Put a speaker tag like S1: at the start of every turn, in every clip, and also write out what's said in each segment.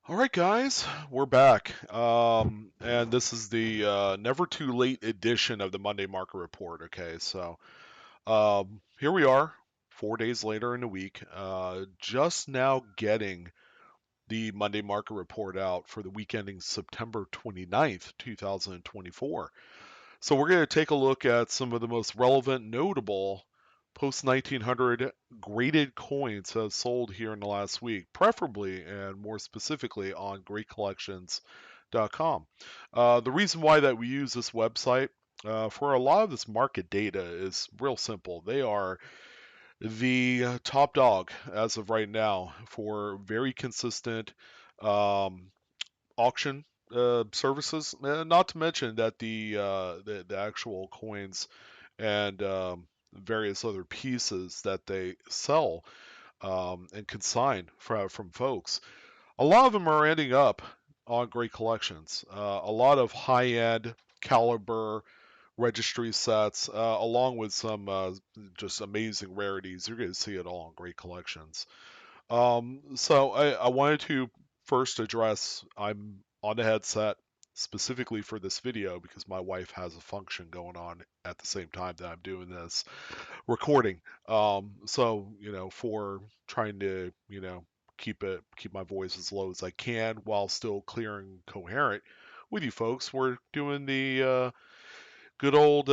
S1: All right, guys, we're back. And this is the never too late edition of the Monday Market Report. Okay, so here we are, 4 days later in the week, just now getting the Monday Market Report out for the week ending September 29th, 2024. So we're going to take a look at some of the most relevant, notable post 1900 graded coins that sold here in the last week, preferably and more specifically on greatcollections.com. The reason why that we use this website for a lot of this market data is real simple. They are the top dog as of right now for very consistent um, auction services. Not to mention that the actual coins and various other pieces that they sell and consign from folks. A lot of them are ending up on great collections. A lot of high-end caliber registry sets, along with some just amazing rarities. You're going to see it all on great collections. So I wanted to first address I'm on the headset specifically for this video because my wife has a function going on at the same time that I'm doing this recording. So for trying to keep my voice as low as I can while still clear and coherent with you folks, we're doing the good old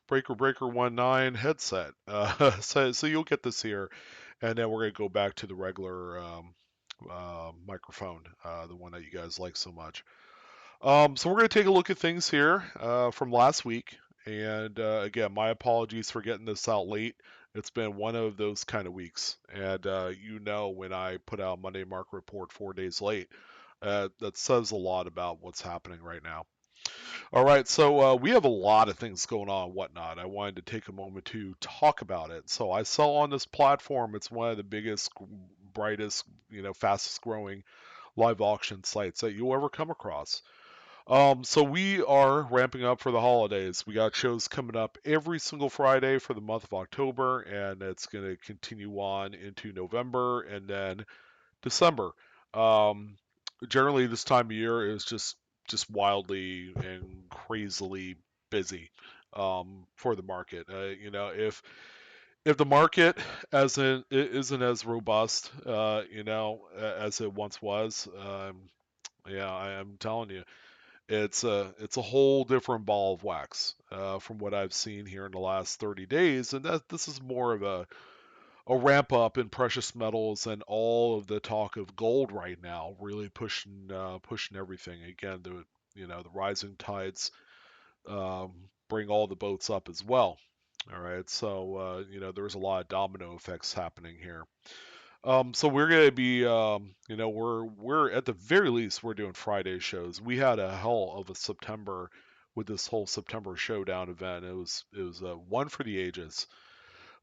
S1: Breaker 19 headset. So you'll get this here, and then we're gonna go back to the regular microphone, the one that you guys like so much. So we're gonna take a look at things here from last week, and again, my apologies for getting this out late. It's been one of those kind of weeks, and when I put out Monday Market Report 4 days late, that says a lot about what's happening right now. All right, so we have a lot of things going on and whatnot. I wanted to take a moment to talk about it. So I sell on this platform. It's one of the biggest, brightest, fastest growing live auction sites that you'll ever come across. So we are ramping up for the holidays. We got shows coming up every single Friday for the month of October, and it's going to continue on into November and then December. Um, Generally, this time of year is just wildly and crazily busy for the market. If the market as in, isn't as robust, as it once was, yeah, I am telling you, it's a whole different ball of wax from what I've seen here in the last 30 days, and that this is more of a ramp up in precious metals and all of the talk of gold right now, really pushing everything. Again, the rising tides bring all the boats up as well. All right, so there's a lot of domino effects happening here. So we're gonna be, we're at the very least we're doing Friday shows. We had a hell of a September with this whole September showdown event. It was one for the ages.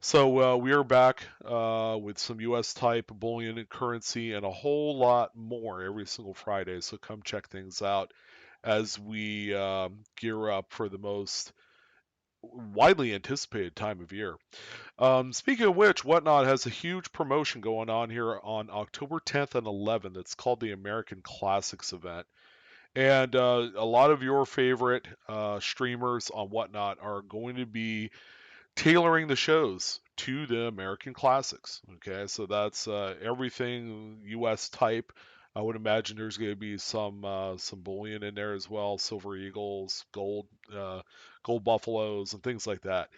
S1: So we are back with some U.S. type bullion and currency and a whole lot more every single Friday. So come check things out as we gear up for the most widely anticipated time of year. Speaking of which, Whatnot has a huge promotion going on here on October 10th and 11th. It's called the American Classics event. And a lot of your favorite streamers on Whatnot are going to be tailoring the shows to the American classics. Okay, so that's everything U.S. type. I would imagine there's going to be some bullion in there as well, silver eagles, gold buffaloes, and things like that.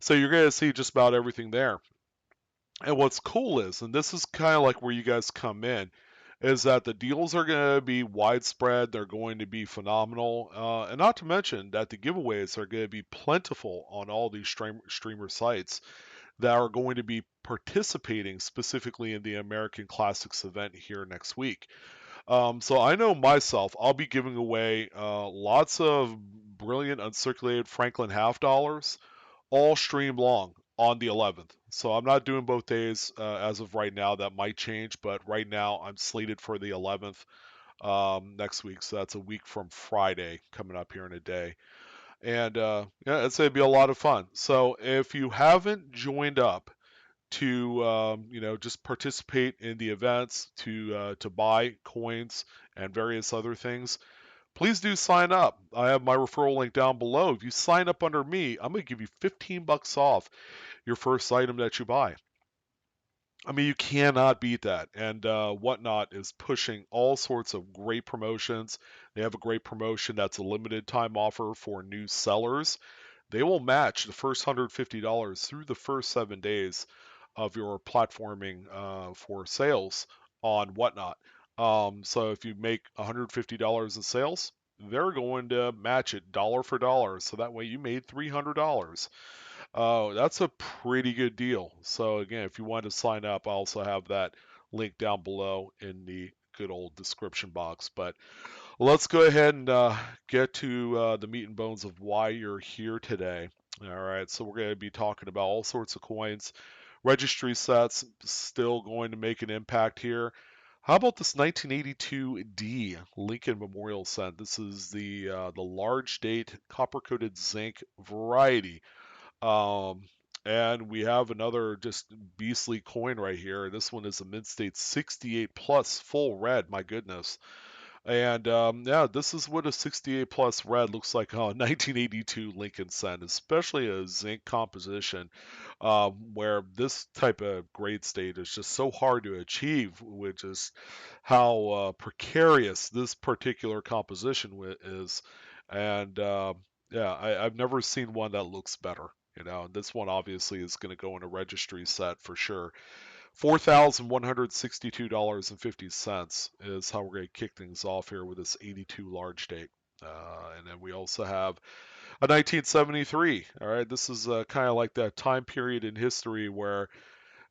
S1: So you're going to see just about everything there. And what's cool is, and this is kind of like where you guys come in, is that the deals are going to be widespread. They're going to be phenomenal. And not to mention that the giveaways are going to be plentiful on all these streamer sites that are going to be participating specifically in the American Classics event here next week. So I know myself, I'll be giving away lots of brilliant uncirculated Franklin half dollars all stream long on the 11th. So I'm not doing both days as of right now. That might change, but right now I'm slated for the 11th next week. So that's a week from Friday coming up here in a day. And yeah, it's going to be a lot of fun. So if you haven't joined up to just participate in the events, to buy coins and various other things, please do sign up. I have my referral link down below. If you sign up under me, I'm going to give you 15 bucks off your first item that you buy. I mean, you cannot beat that. And Whatnot is pushing all sorts of great promotions. They have a great promotion that's a limited time offer for new sellers. They will match the first $150 through the first 7 days of your platforming for sales on Whatnot. So if you make $150 in sales, they're going to match it dollar for dollar. So that way you made $300. That's a pretty good deal. So again, if you want to sign up, I also have that link down below in the good old description box. But let's go ahead and get to the meat and bones of why you're here today. All right, so we're going to be talking about all sorts of coins, registry sets, still going to make an impact here. How about this 1982D Lincoln Memorial set? This is the large date copper coated zinc variety. Um, and we have another just beastly coin right here. This one is a mid state 68 plus full red. My goodness. And Yeah, this is what a 68 plus red looks like on 1982 Lincoln Cent, especially a zinc composition, where this type of grade state is just so hard to achieve, which is how precarious this particular composition is. And Yeah, I've never seen one that looks better. This one obviously is going to go in a registry set for sure. $4,162.50 is how we're going to kick things off here with this 82 large date. And then we also have a 1973. All right, this is kind of like that time period in history where,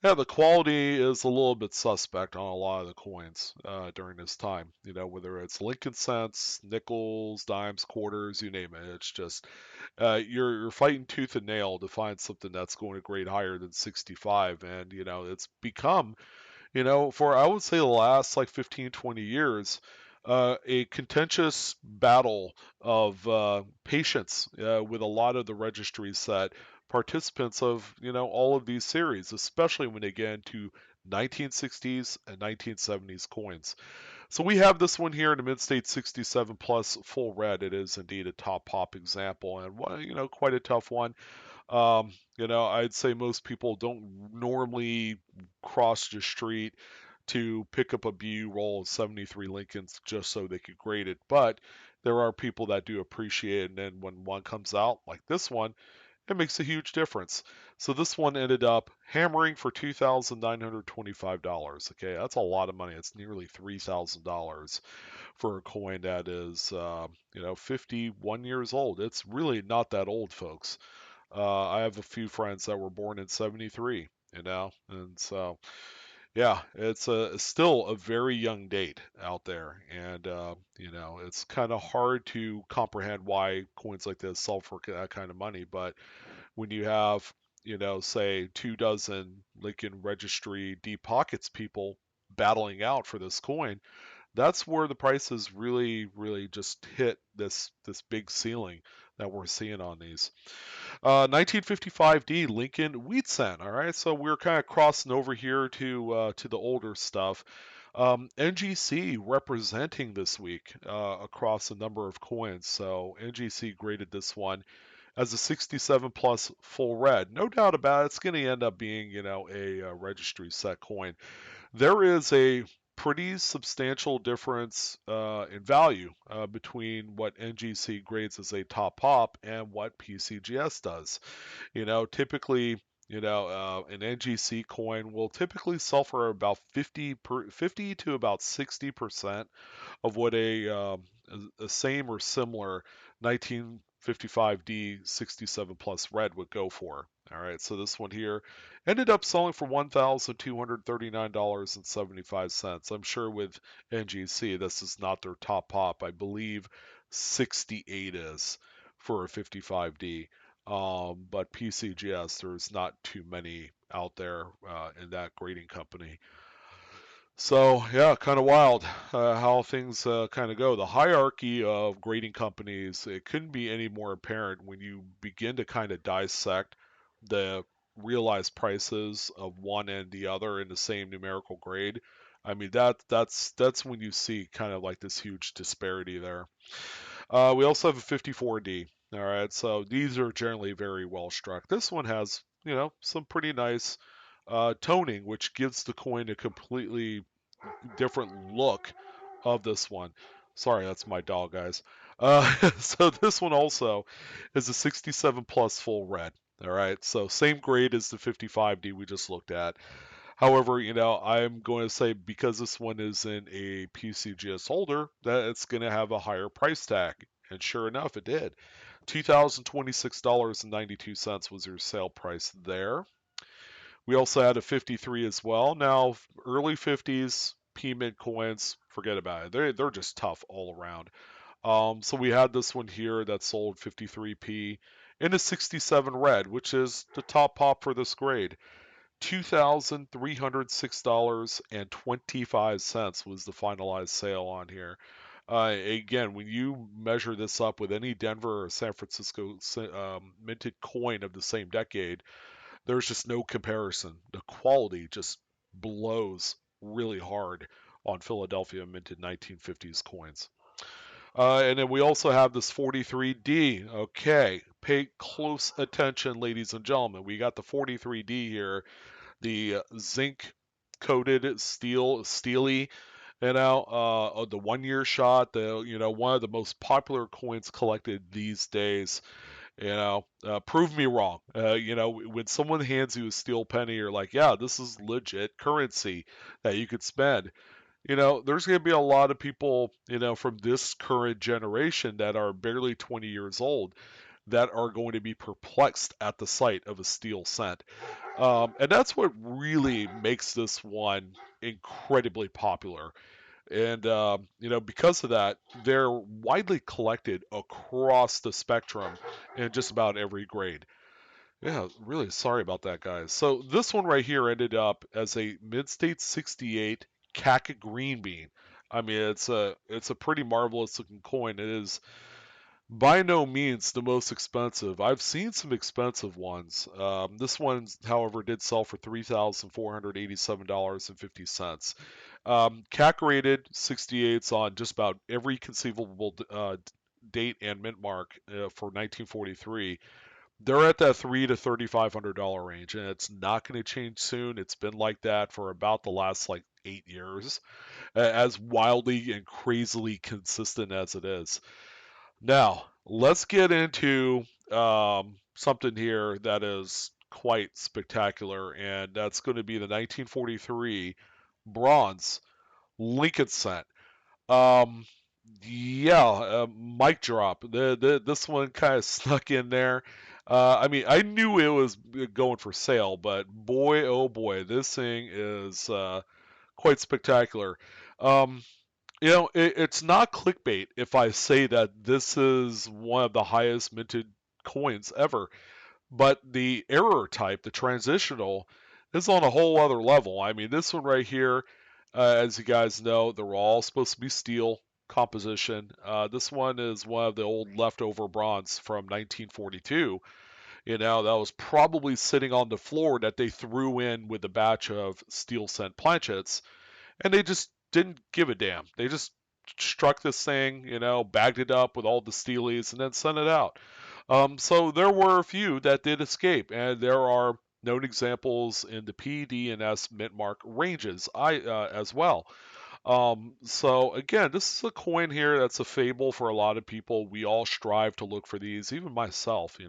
S1: yeah, the quality is a little bit suspect on a lot of the coins during this time. Whether it's Lincoln cents, nickels, dimes, quarters, you name it. It's just you're fighting tooth and nail to find something that's going to grade higher than 65, and it's become for I would say the last like 15, 20 years, a contentious battle of patience with a lot of the registries that participants of, all of these series, especially when they get into 1960s and 1970s coins. So we have this one here in the mid-state 67 plus full red. It is indeed a top pop example and one, quite a tough one. I'd say most people don't normally cross the street to pick up a BU roll of 73 Lincolns just so they could grade it, but there are people that do appreciate it, and then when one comes out like this one, it makes a huge difference. So this one ended up hammering for $2,925. Okay, that's a lot of money. It's nearly $3,000 for a coin that is, 51 years old. It's really not that old, folks. I have a few friends that were born in '73, and so yeah, it's still a very young date out there, and it's kind of hard to comprehend why coins like this sell for that kind of money. But when you have, say 2 dozen Lincoln Registry Deep Pockets people battling out for this coin, that's where the prices really, really just hit this big ceiling that we're seeing on these. 1955D Lincoln Wheat Cent. All right, so we're kind of crossing over here to the older stuff. NGC representing this week across a number of coins. So NGC graded this one as a 67 plus full red. No doubt about it, it's going to end up being, a registry set coin. There is a pretty substantial difference in value between what NGC grades as a top pop and what PCGS does. Typically, an NGC coin will typically sell for about 50 to about 60% of what a same or similar 1955D 67 plus red would go for. All right, so this one here ended up selling for $1,239.75. I'm sure with NGC, this is not their top pop. I believe 68 is for a 55D. But PCGS, there's not too many out there in that grading company. So yeah, kind of wild how things kind of go. The hierarchy of grading companies, it couldn't be any more apparent when you begin to kind of dissect the realized prices of one and the other in the same numerical grade, I mean that's when you see kind of like this huge disparity there. We also have a 54D. All right, so these are generally very well struck. This one has, some pretty nice toning, which gives the coin a completely different look of this one. Sorry, that's my dog, guys. So this one also is a 67 plus full red. All right, so same grade as the 55D we just looked at. However, I'm going to say because this one is in a PCGS holder, that it's going to have a higher price tag. And sure enough, it did. $2,026.92 was your sale price there. We also had a 53 as well. Now, early 50s P Mint coins, forget about it. They're just tough all around. So we had this one here that sold 53p in a 67 red, which is the top pop for this grade. $2,306.25 was the finalized sale on here. Again, when you measure this up with any Denver or San Francisco minted coin of the same decade, there's just no comparison. The quality just blows really hard on Philadelphia minted 1950s coins. And then we also have this 43D. Okay, pay close attention, ladies and gentlemen. We got the 43D here, the zinc coated steely, the 1 year shot, one of the most popular coins collected these days. Prove me wrong. When someone hands you a steel penny, you're like, yeah, this is legit currency that you could spend. There's going to be a lot of people, from this current generation that are barely 20 years old that are going to be perplexed at the sight of a steel cent. And that's what really makes this one incredibly popular. And, because of that, they're widely collected across the spectrum in just about every grade. Yeah, really sorry about that, guys. So this one right here ended up as a Mid-State 68 CAC green bean. I mean, it's a pretty marvelous looking coin. It is by no means the most expensive. I've seen some expensive ones. This one, however, did sell for $3,487.50. CAC rated 68s on just about every conceivable date and mint mark for 1943. They're at that $3,000 to $3,500 range, and it's not going to change soon. It's been like that for about the last like 8 years, as wildly and crazily consistent as it is. Now, let's get into something here that is quite spectacular, and that's going to be the 1943 bronze Lincoln cent. Um, yeah, mic drop. This one kind of snuck in there. I mean, I knew it was going for sale, but boy, oh boy, this thing is quite spectacular. Um, it's not clickbait if I say that this is one of the highest minted coins ever, but the error type, the transitional, is on a whole other level. I mean, this one right here, as you guys know, they're all supposed to be steel composition. This one is one of the old leftover bronze from 1942. That was probably sitting on the floor that they threw in with a batch of steel cent planchets, and they just didn't give a damn. They just struck this thing, bagged it up with all the steelies, and then sent it out. So there were a few that did escape, and there are known examples in the P, D, and S mint mark ranges as well. So again, this is a coin here that's a fable for a lot of people. We all strive to look for these, even myself.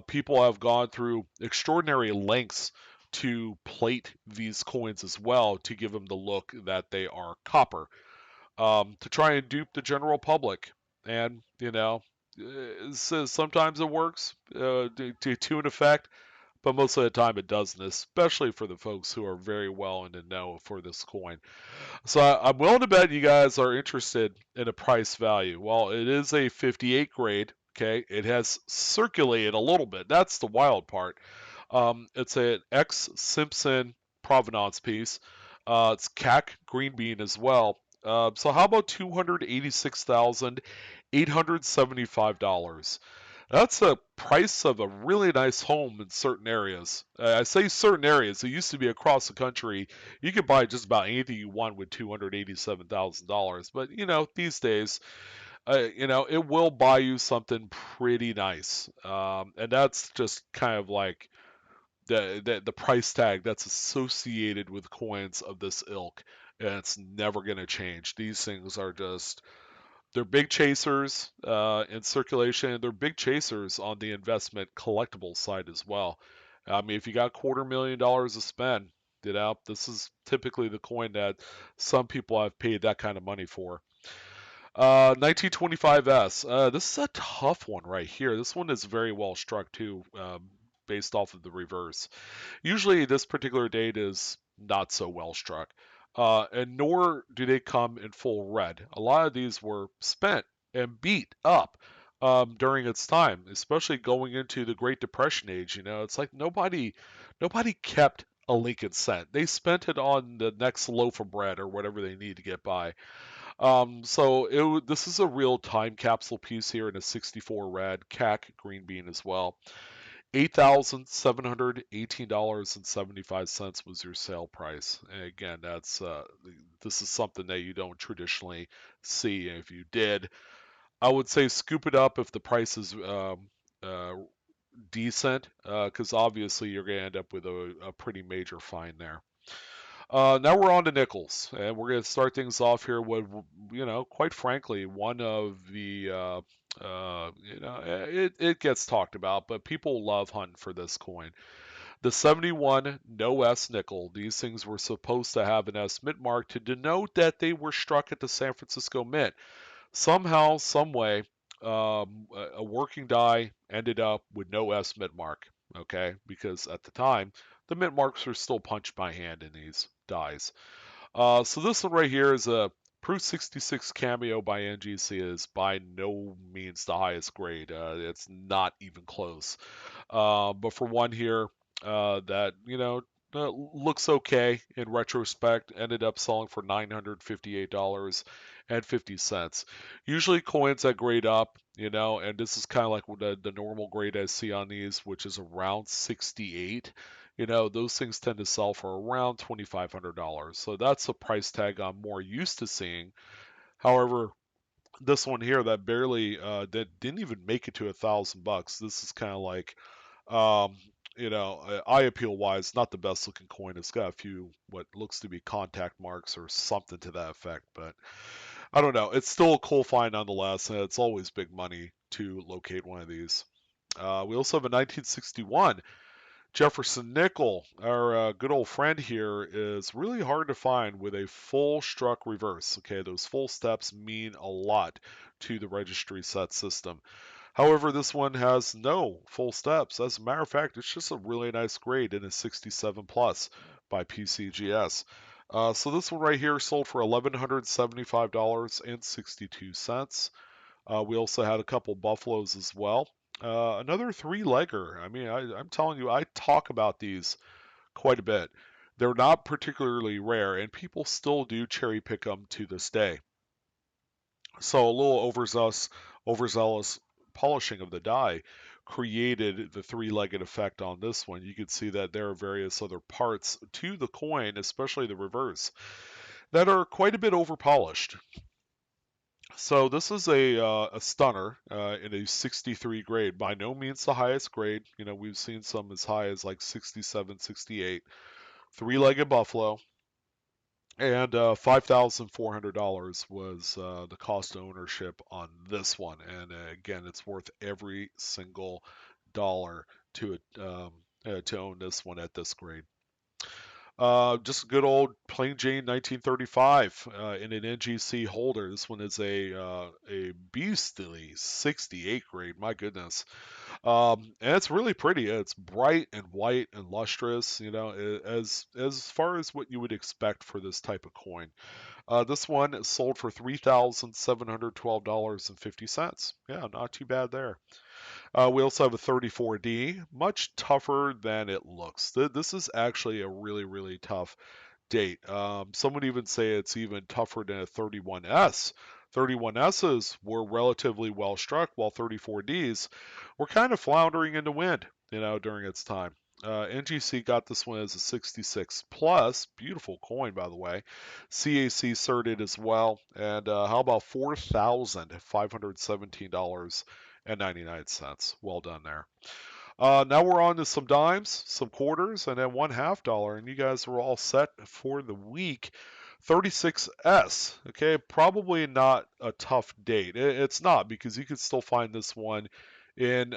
S1: People have gone through extraordinary lengths to plate these coins as well to give them the look that they are copper, to try and dupe the general public. And, so sometimes it works to an effect, but most of the time it doesn't, especially for the folks who are very well in the know for this coin. So I'm willing to bet you guys are interested in a price value. Well, it is a 58 grade. Okay, it has circulated a little bit. That's the wild part. It's an X Simpson provenance piece. It's CAC green bean as well. So how about $286,875? That's a price of a really nice home in certain areas. I say certain areas. It used to be across the country. You could buy just about anything you want with $287,000. But these days, it will buy you something pretty nice. And that's just kind of like the price tag that's associated with coins of this ilk. And it's never going to change. These things are just they're big chasers in circulation. They're big chasers on the investment collectible side as well. I mean, if you got $250,000 to spend, this is typically the coin that some people have paid that kind of money for. 1925S. This is a tough one right here. This one is very well struck too, based off of the reverse. Usually, this particular date is not so well struck, and nor do they come in full red. A lot of these were spent and beat up during its time, especially going into the Great Depression age. It's like nobody kept a Lincoln cent. They spent it on the next loaf of bread or whatever they need to get by. This is a real time capsule piece here in a 64 red, CAC green bean as well. $8,718.75 was your sale price. And again, this is something that you don't traditionally see. And if you did, I would say scoop it up if the price is uh, decent, because obviously you're going to end up with a pretty major fine there. Now we're on to nickels, and we're going to start things off here with, quite frankly, one of the, it gets talked about, but people love hunting for this coin. The 71 no S nickel. These things were supposed to have an S mint mark to denote that they were struck at the San Francisco Mint. Somehow, some way, a working die ended up with no S mint mark. Okay, because at the time the mint marks were still punched by hand in these dies. So this one right here is a Proof 66 cameo by NGC is by no means the highest grade. It's not even close. But for one here that looks okay in retrospect, ended up selling for $958.50. Usually coins that grade up, and this is kind of like what the normal grade I see on these, which is around 68. Those things tend to sell for around $2,500. So that's a price tag I'm more used to seeing. However, this one here that didn't even make it to $1,000. This is kind of like um, eye appeal wise, not the best looking coin. It's got a few what looks to be contact marks or something to that effect, but I don't know. It's still a cool find nonetheless, and it's always big money to locate one of these. We also have a 1961 Jefferson Nickel. Our good old friend here is really hard to find with a full struck reverse. Okay, those full steps mean a lot to the registry set system. However, this one has no full steps. As a matter of fact, it's just a really nice grade in a 67 plus by PCGS. So this one right here sold for $1,175.62. We also had a couple buffaloes as well. Another three-legger. I mean, I'm telling you, I talk about these quite a bit. They're not particularly rare, and people still do cherry pick them to this day. So a little overzealous polishing of the die created the three-legged effect on this one. You can see that there are various other parts to the coin, especially the reverse, that are quite a bit overpolished. So this is a stunner in a 63 grade. By no means the highest grade. We've seen some as high as like 67, 68. Three-legged buffalo. And $5,400 was the cost of ownership on this one. And again, it's worth every single dollar to own this one at this grade. Just a good old plain Jane 1935 in an NGC holder. This one is a beastly 68 grade. My goodness. And it's really pretty. It's bright and white and lustrous, as far as what you would expect for this type of coin. This one is sold for $3,712.50. Yeah, not too bad there. We also have a 34D, much tougher than it looks. This is actually a really, really tough date. Some would even say it's even tougher than a 31S. 31Ss were relatively well struck, while 34Ds were kind of floundering in the wind, during its time. NGC got this one as a 66 plus, beautiful coin by the way. CAC certed as well, and how about $4,517.99? Well done there. Now we're on to some dimes, some quarters, and then $1/2, and you guys are all set for the week. 36S, okay, probably not a tough date. It's not, because you can still find this one in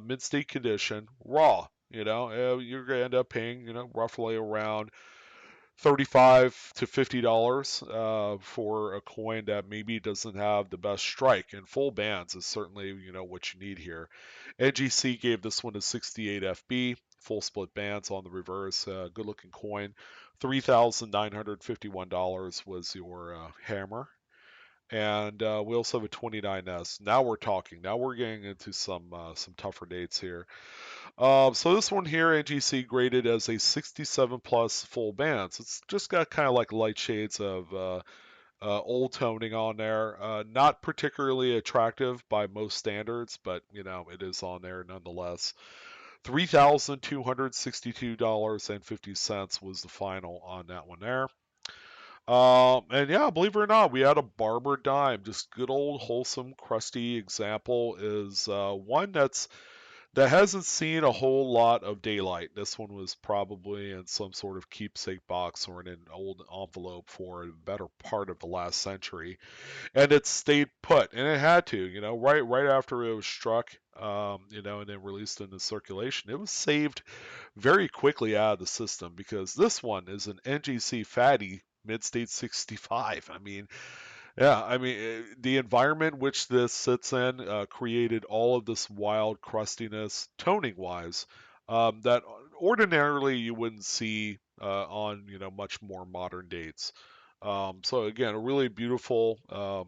S1: mid-state condition, raw. You're gonna end up paying, roughly around 35 to $50 for a coin that maybe doesn't have the best strike. And full bands is certainly what you need here. NGC gave this one a 68 FB, full split bands on the reverse. Good looking coin. $3,951 was your hammer. And we also have a 29S. Now we're talking. Now we're getting into some tougher dates here. So this one here, NGC graded as a 67 plus full bands. It's just got kind of like light shades of old toning on there. Not particularly attractive by most standards, but it is on there nonetheless. $3,262.50 was the final on that one there. And yeah, believe it or not, we had a Barber dime. Just good old wholesome, crusty example is one that hasn't seen a whole lot of daylight. This one was probably in some sort of keepsake box or in an old envelope for a better part of the last century, and it stayed put, and it had to, right after it was struck, and then released into circulation. It was saved very quickly out of the system because this one is an NGC fatty mid-state 65. The environment which this sits in created all of this wild crustiness, toning wise, that ordinarily you wouldn't see on much more modern dates. So again, a really beautiful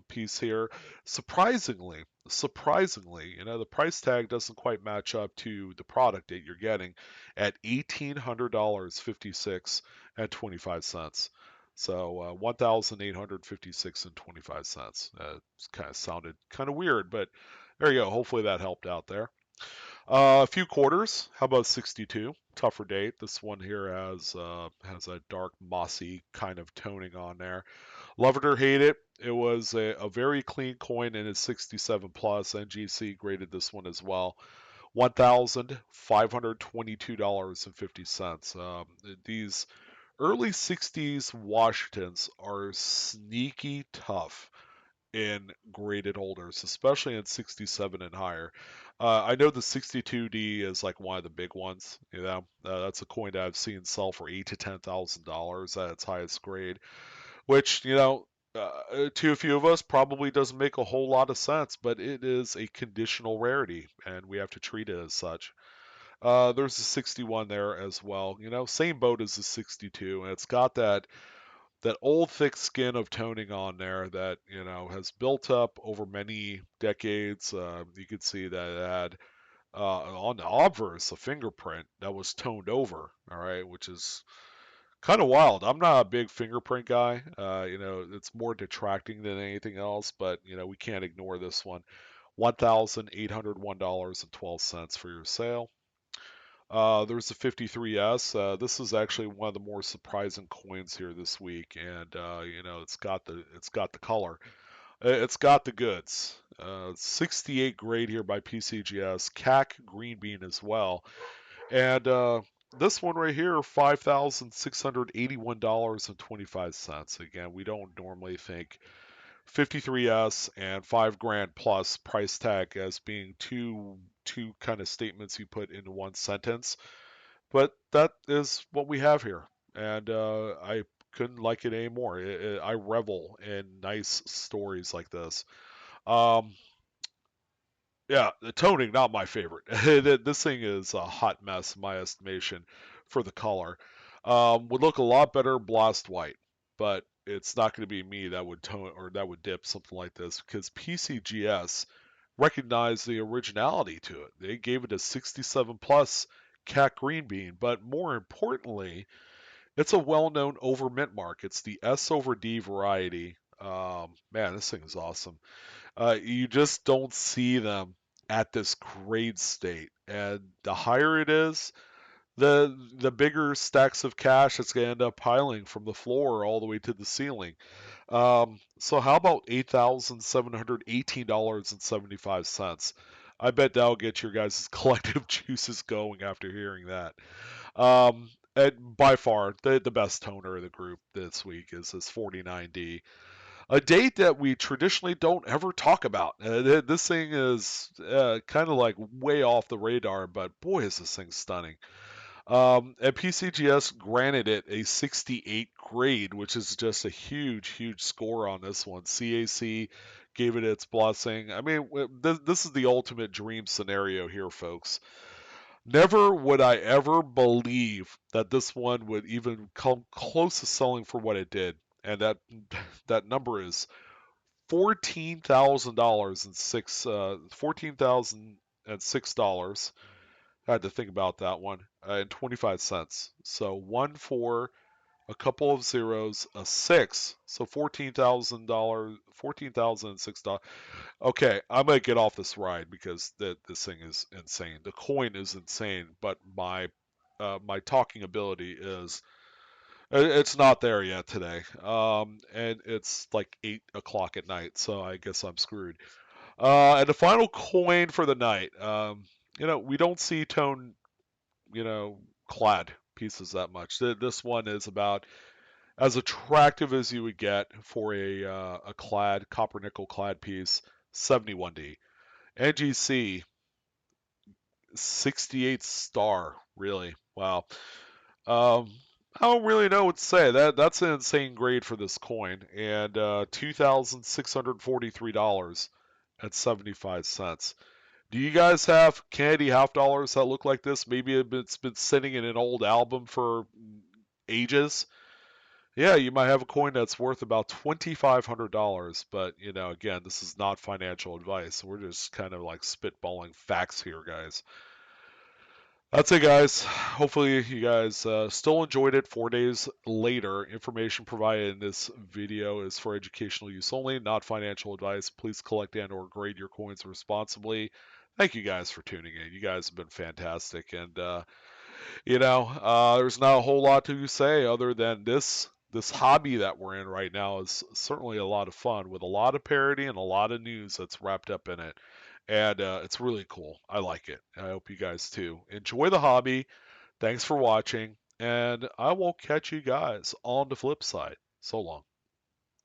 S1: piece here. Surprisingly, the price tag doesn't quite match up to the product that you're getting at $1,800.56 and 25 cents. So 1,856 and 25 cents. It's kind of sounded kind of weird, but there you go. Hopefully that helped out there. A few quarters. How about 62? Tougher date. This one here has a dark mossy kind of toning on there. Love it or hate it, it was a very clean coin in its 67 plus. NGC graded this one as well. $1,522.50. These early 60s Washingtons are sneaky tough in graded holders, especially in 67 and higher. I know the 62D is like one of the big ones. That's a coin that I've seen sell for $8,000 to $10,000 at its highest grade, which to a few of us probably doesn't make a whole lot of sense, but it is a conditional rarity, and we have to treat it as such. There's a 61 there as well. Same boat as the 62, and it's got that old thick skin of toning on there that has built up over many decades. You could see that it had on the obverse a fingerprint that was toned over. All right, which is kind of wild. I'm not a big fingerprint guy. It's more detracting than anything else, but we can't ignore this one. $1,801.12 for your sale. There's the 53S. This is actually one of the more surprising coins here this week, and it's got the color, it's got the goods. 68 grade here by PCGS, CAC green bean as well, and this one right here, $5,681.25. Again, we don't normally think 53S and 5 grand plus price tag as being two kind of statements you put into one sentence, but that is what we have here, and I couldn't like it anymore. I revel in nice stories like this. Um, yeah, the toning not my favorite. This thing is a hot mess in my estimation for the color. Would look a lot better blast white, but it's not going to be me that would tone or that would dip something like this because PCGS recognized the originality to it. They gave it a 67 plus cat green bean, but more importantly, it's a well-known over mint mark. It's the S over D variety. Man, this thing is awesome. You just don't see them at this grade state, and the higher it is, the bigger stacks of cash it's going to end up piling from the floor all the way to the ceiling. So how about $8,718.75? I bet that'll get your guys' collective juices going after hearing that. And by far, the best toner of the group this week is this 49D, a date that we traditionally don't ever talk about. This thing is kind of like way off the radar, but boy, is this thing stunning. And PCGS granted it a 68 grade, which is just a huge, huge score on this one. CAC gave it its blessing. I mean, this is the ultimate dream scenario here, folks. Never would I ever believe that this one would even come close to selling for what it did, and that number is $14,000 and $14,006. I had to think about that one. And 25 cents. So one for a couple of zeros, a six. So $14,000, $14,006. Okay, I'm gonna get off this ride because this thing is insane. The coin is insane, but my talking ability is it's not there yet today. And it's like 8 o'clock at night, so I guess I'm screwed. And the final coin for the night. We don't see tone, clad pieces that much. This one is about as attractive as you would get for a clad copper nickel clad piece, 71D. NGC 68 star, really. Wow. Um, I don't really know what to say. That's an insane grade for this coin, and $2,643 at 75 cents. Do you guys have candy half dollars that look like this? Maybe it's been sitting in an old album for ages. Yeah, you might have a coin that's worth about $2,500, but again, this is not financial advice. We're just kind of like spitballing facts here, guys. That's it, guys. Hopefully, you guys still enjoyed it 4 days later. Information provided in this video is for educational use only, not financial advice. Please collect and/or grade your coins responsibly. Thank you guys for tuning in. You guys have been fantastic, and there's not a whole lot to say other than this hobby that we're in right now is certainly a lot of fun with a lot of parody and a lot of news that's wrapped up in it. And it's really cool. I like it. I hope you guys too. Enjoy the hobby. Thanks for watching. And I will catch you guys on the flip side. So long.